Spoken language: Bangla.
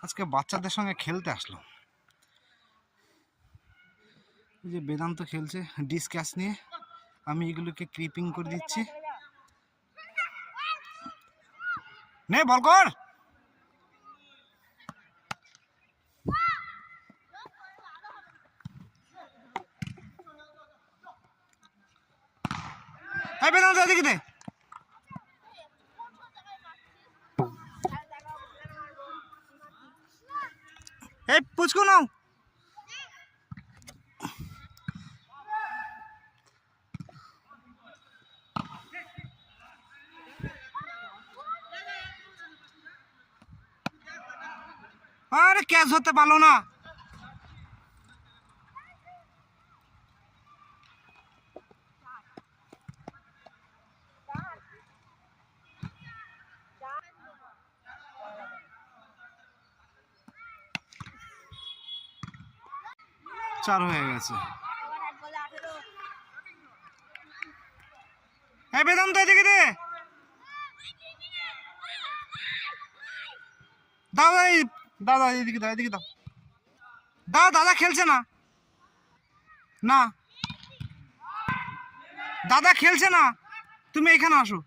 আজকে বাচ্চাদের সঙ্গে খেলতে আসলো। এই যে বেদান্ত খেলছে ডিসকাস নিয়ে, আমি এগুলোকে ক্রিপিং করে দিচ্ছি। নে বল কর। এই বেদান্ত এদিকে দে। এই পুচকু নাও। আরে ক্যাচ হতে পারলো না। চার হয়ে গেছে। এই বেদান্ত এদিকে দে। দাদা এই দাদা এদিকে দাও, এদিকে দাও। দাও, দাদা খেলছে না। না দাদা খেলছে না, তুমি এখানে আসো।